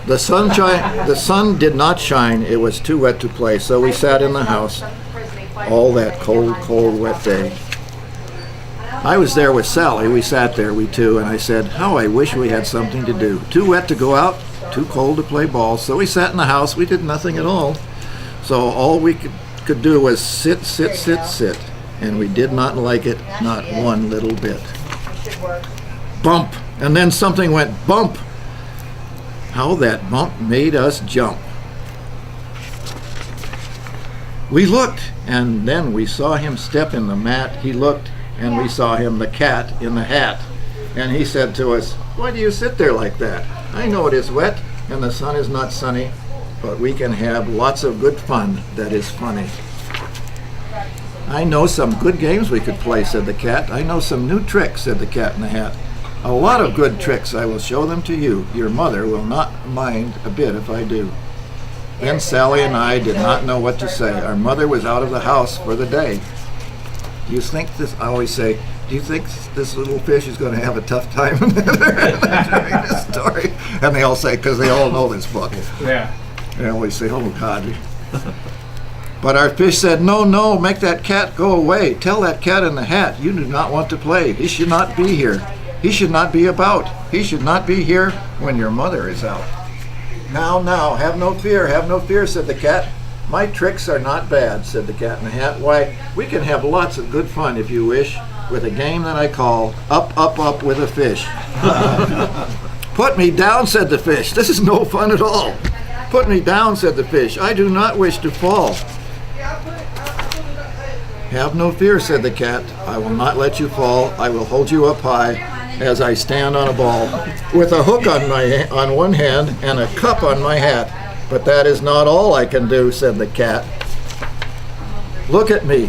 The sun did not shine. It was too wet to play, so we sat in the house all that cold, cold, wet day. I was there with Sally. We sat there, we two, and I said, how I wish we had something to do. Too wet to go out, too cold to play ball. So we sat in the house. We did nothing at all. So all we could do was sit, sit, sit, sit. And we did not like it, not one little bit. Bump. And then something went bump. How that bump made us jump. We looked, and then we saw him step in the mat. He looked, and we saw him, the cat, in the hat. And he said to us, why do you sit there like that? I know it is wet, and the sun is not sunny, but we can have lots of good fun that is funny. I know some good games we could play, said the cat. I know some new tricks, said the cat in the hat. A lot of good tricks. I will show them to you. Your mother will not mind a bit if I do. Then Sally and I did not know what to say. Our mother was out of the house for the day. Do you think this, I always say, do you think this little fish is going to have a tough time during this story? And they all say, because they all know this book. Yeah. They always say, oh God. But our fish said, no, no, make that cat go away. Tell that cat in the hat, you do not want to play. He should not be here. He should not be about. He should not be here when your mother is out. Now, now, have no fear, said the cat. My tricks are not bad, said the cat in the hat. Why, we can have lots of good fun, if you wish, with a game that I call Up, Up, Up with a Fish. Put me down, said the fish. This is no fun at all. Put me down, said the fish. I do not wish to fall. Have no fear, said the cat. I will not let you fall. I will hold you up high as I stand on a ball, with a hook on one hand and a cup on my hat. But that is not all I can do, said the cat. Look at me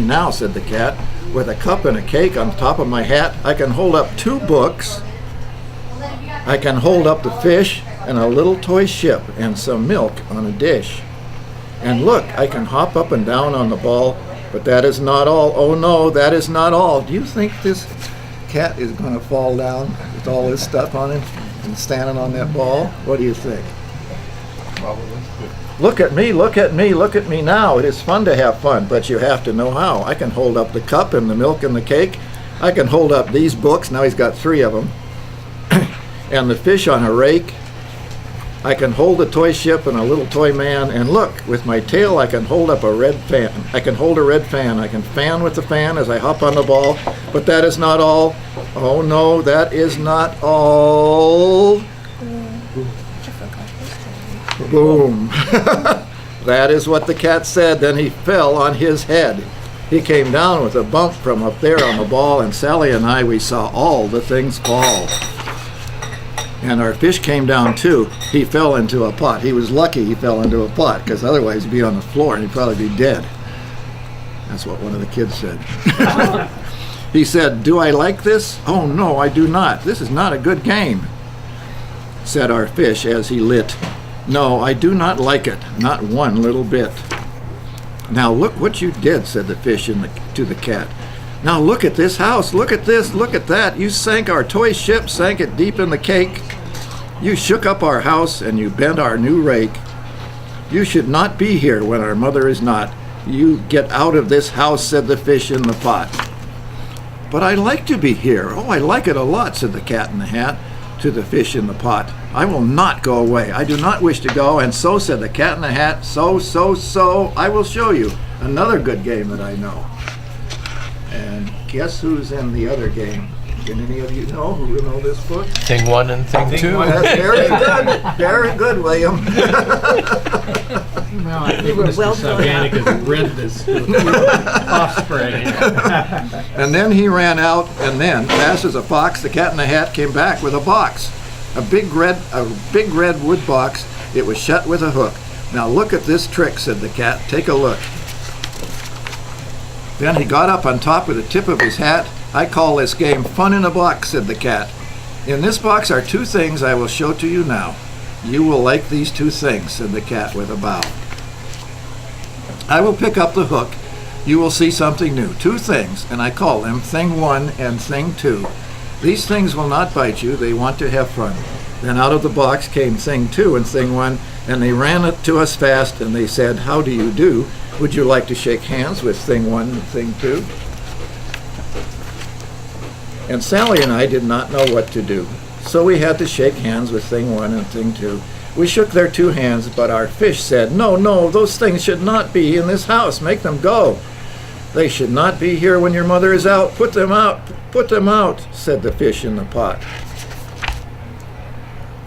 now, said the cat. With a cup and a cake on top of my hat, I can hold up 2 books. I can hold up the fish and a little toy ship and some milk on a dish. And look, I can hop up and down on the ball, but that is not all. Oh no, that is not all. Do you think this cat is going to fall down with all this stuff on him and standing on that ball? What do you think? Probably. Look at me now. It is fun to have fun, but you have to know how. I can hold up the cup and the milk and the cake. I can hold up these books. Now he's got 3 of them. And the fish on a rake. I can hold a toy ship and a little toy man. And look, with my tail I can hold up a red fan. I can hold a red fan. I can fan with the fan as I hop on the ball. But that is not all. Oh no, that is not all. Boom. That is what the cat said. Then he fell on his head. He came down with a bump from up there on the ball, and Sally and I, we saw all the things fall. And our fish came down too. He fell into a pot. He was lucky he fell into a pot, because otherwise he'd be on the floor and he'd probably be dead. That's what one of the kids said. He said, do I like this? Oh no, I do not. This is not a good game, said our fish as he lit. No, I do not like it, not one little bit. Now look what you did, said the fish to the cat. Now look at this house, look at this, look at that. You sank our toy ship, sank it deep in the cake. You shook up our house and you bent our new rake. You should not be here when our mother is not. You get out of this house, said the fish in the pot. But I like to be here. Oh, I like it a lot, said the cat in the hat to the fish in the pot. I will not go away. I do not wish to go. And so, said the cat in the hat, so, I will show you another good game that I know. And guess who's in the other game? Can any of you know who know this book? Thing 1 and Thing 2. That's very good. Very good, William. Well, I think Mr. Savanic has read this offspring. And then he ran out, and then, fast as a fox, the cat in the hat came back with a box. A big red wood box. It was shut with a hook. Now look at this trick, said the cat. Take a look. Then he got up on top with the tip of his hat. I call this game Fun in a Box, said the cat. In this box are 2 things I will show to you now. You will like these 2 things, said the cat with a bow. I will pick up the hook. You will see something new. 2 things, and I call them Thing 1 and Thing 2. These things will not bite you. They want to have fun. Then out of the box came Thing 2 and Thing 1, and they ran it to us fast, and they said, "How do you do? Would you like to shake hands with Thing 1 and Thing 2? And Sally and I did not know what to do, so we had to shake hands with Thing 1 and Thing 2. We shook their 2 hands, but our fish said, "No, no, those things should not be in this house. Make them go. They should not be here when your mother is out. Put them out, put them out," said the fish in the pot.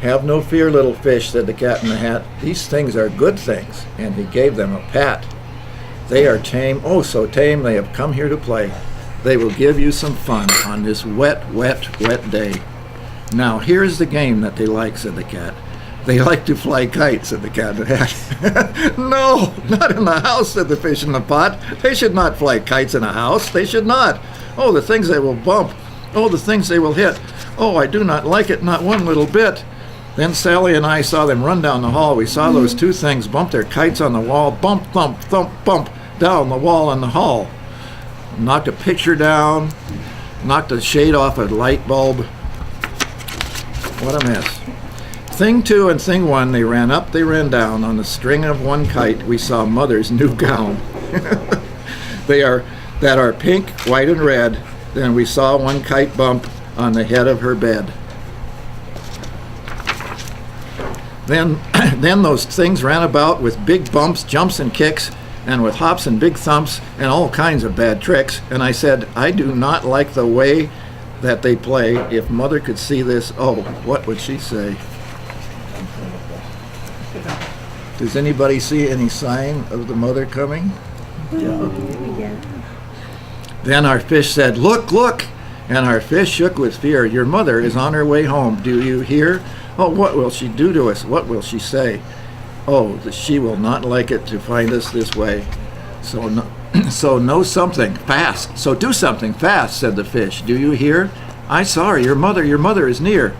"Have no fear, little fish," said the Cat in the Hat. "These things are good things," and he gave them a pat. "They are tame, oh so tame, they have come here to play. They will give you some fun on this wet, wet, wet day. Now here's the game that they like," said the Cat. "They like to fly kites," said the Cat in the Hat. "No, not in the house," said the fish in the pot. "They should not fly kites in a house. They should not. Oh, the things they will bump. Oh, the things they will hit. Oh, I do not like it, not one little bit." Then Sally and I saw them run down the hall. We saw those 2 things bump their kites on the wall, bump, thump, thump, bump, down the wall in the hall. Knocked a picture down, knocked a shade off a light bulb. What a mess. Thing 2 and Thing 1, they ran up, they ran down. On the string of one kite, we saw Mother's new gown. That are pink, white, and red. Then we saw one kite bump on the head of her bed. Then those things ran about with big bumps, jumps, and kicks, and with hops and big thumps and all kinds of bad tricks. And I said, "I do not like the way that they play. If Mother could see this, oh, what would she say?" Does anybody see any sign of the mother coming? Yeah. Then our fish said, "Look, look!" And our fish shook with fear. "Your mother is on her way home. Do you hear? Oh, what will she do to us? What will she say? Oh, she will not like it to find us this way. So know something fast. So do something fast," said the fish. "Do you hear? I saw her. Your mother is near.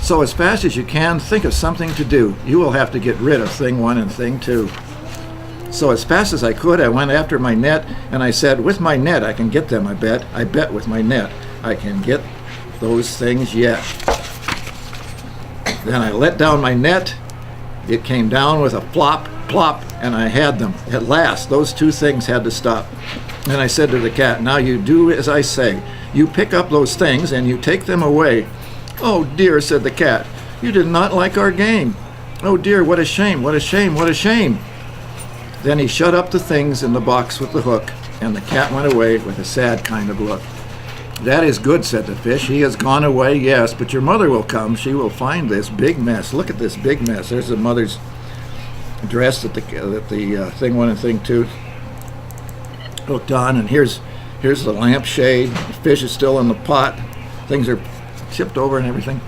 So as fast as you can, think of something to do. You will have to get rid of Thing 1 and Thing 2. So as fast as I could, I went after my net, and I said, "With my net, I can get them, I bet. I bet with my net, I can get those things yet." Then I let down my net. It came down with a plop, plop, and I had them. At last, those 2 things had to stop. And I said to the Cat, "Now you do as I say. You pick up those things and you take them away." "Oh dear," said the Cat, "you did not like our game. Oh dear, what a shame, what a shame, what a shame." Then he shut up the things in the box with the hook, and the Cat went away with a sad kind of look. "That is good," said the fish. "He has gone away, yes, but your mother will come. She will find this big mess. Look at this big mess." There's the mother's dress that the Thing 1 and Thing 2 hooked on, and here's the lampshade. The fish is still in the pot. Things are tipped over and everything.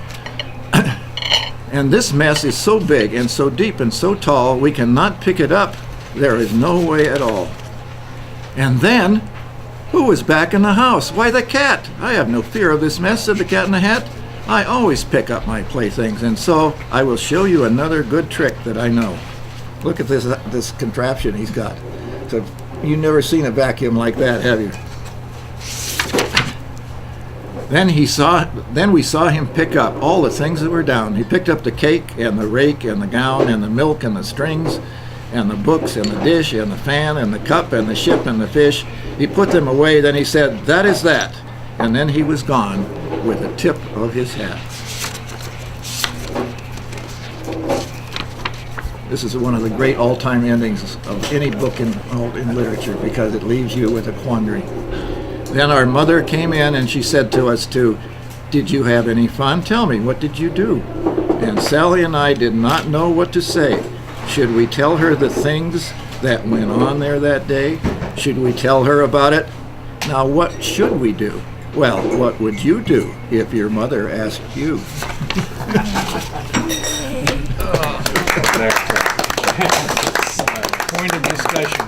And this mess is so big and so deep and so tall, we cannot pick it up. There is no way at all. And then, who is back in the house? Why, the Cat. "I have no fear of this mess," said the Cat in the Hat. "I always pick up my playthings, and so I will show you another good trick that I know." Look at this contraption he's got. So you've never seen a vacuum like that, have you? Then we saw him pick up all the things that were down. He picked up the cake and the rake and the gown and the milk and the strings and the books and the dish and the fan and the cup and the ship and the fish. He put them away. Then he said, "That is that." And then he was gone with the tip of his hat. This is one of the great all-time endings of any book in literature, because it leaves you with a quandary. Then our mother came in and she said to us too, "Did you have any fun? Tell me, what did you do?" And Sally and I did not know what to say. Should we tell her the things that went on there that day? Should we tell her about it? Now what should we do? Well, what would you do if your mother asked you? Point of discussion.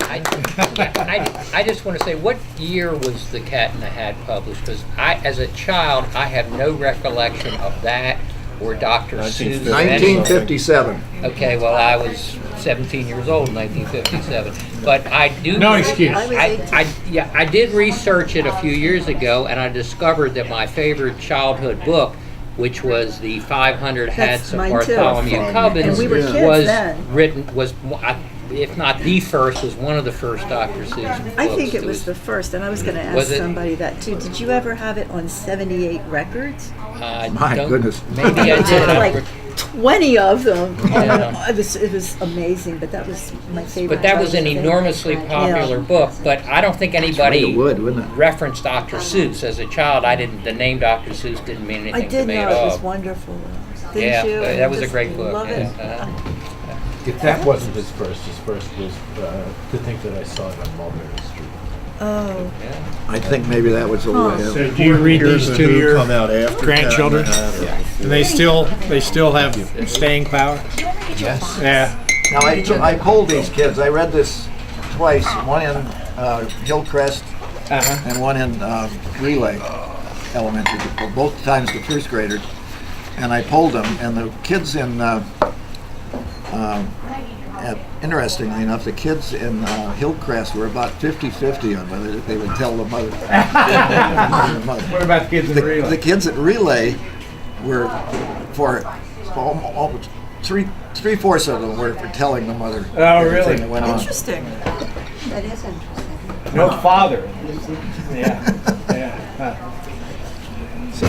I just want to say, what year was The Cat in the Hat published? Because as a child, I have no recollection of that or Dr. Seuss. 1957. Okay, well, I was 17 years old in 1957. But I do... No excuse. I did research it a few years ago, and I discovered that my favorite childhood book which was the 500 That's Hats of mine too. Bartholomew Cubbins, And we were kids was then. written, if not the first, was one of the first Dr. Seuss books. I think it was the first, and I was going to ask Was it? somebody that too. Did you ever have it on 78 records? My goodness. Maybe I did. Like 20 of them. Yeah. It was amazing, but that was my favorite. But that was an enormously popular book. But I don't think anybody It would, wouldn't it? referenced Dr. Seuss. As a child, I didn't. The name Dr. Seuss didn't mean anything I to did me know at it all. was wonderful. Didn't Yeah, you? that was a Just great book. love it. Yeah. If that wasn't his first was To Think That I Saw It on Mulberry Street. Oh, I think maybe that was a way So of. do you read these to your come out after grandchildren? And they still have staying power? Yes. Yeah. Now, I polled these kids. I read this twice, one in Hillcrest and one in Relay Elementary, both times the first graders. And I polled them, and the kids in, interestingly enough, the kids in Hillcrest were about 50-50 on whether they would tell the mother. What about the kids in The Relay? kids at Relay were for almost three-fourths of them were for telling the mother everything really? that went on. interesting. That is interesting. No father. Yeah. Yeah. Huh. So,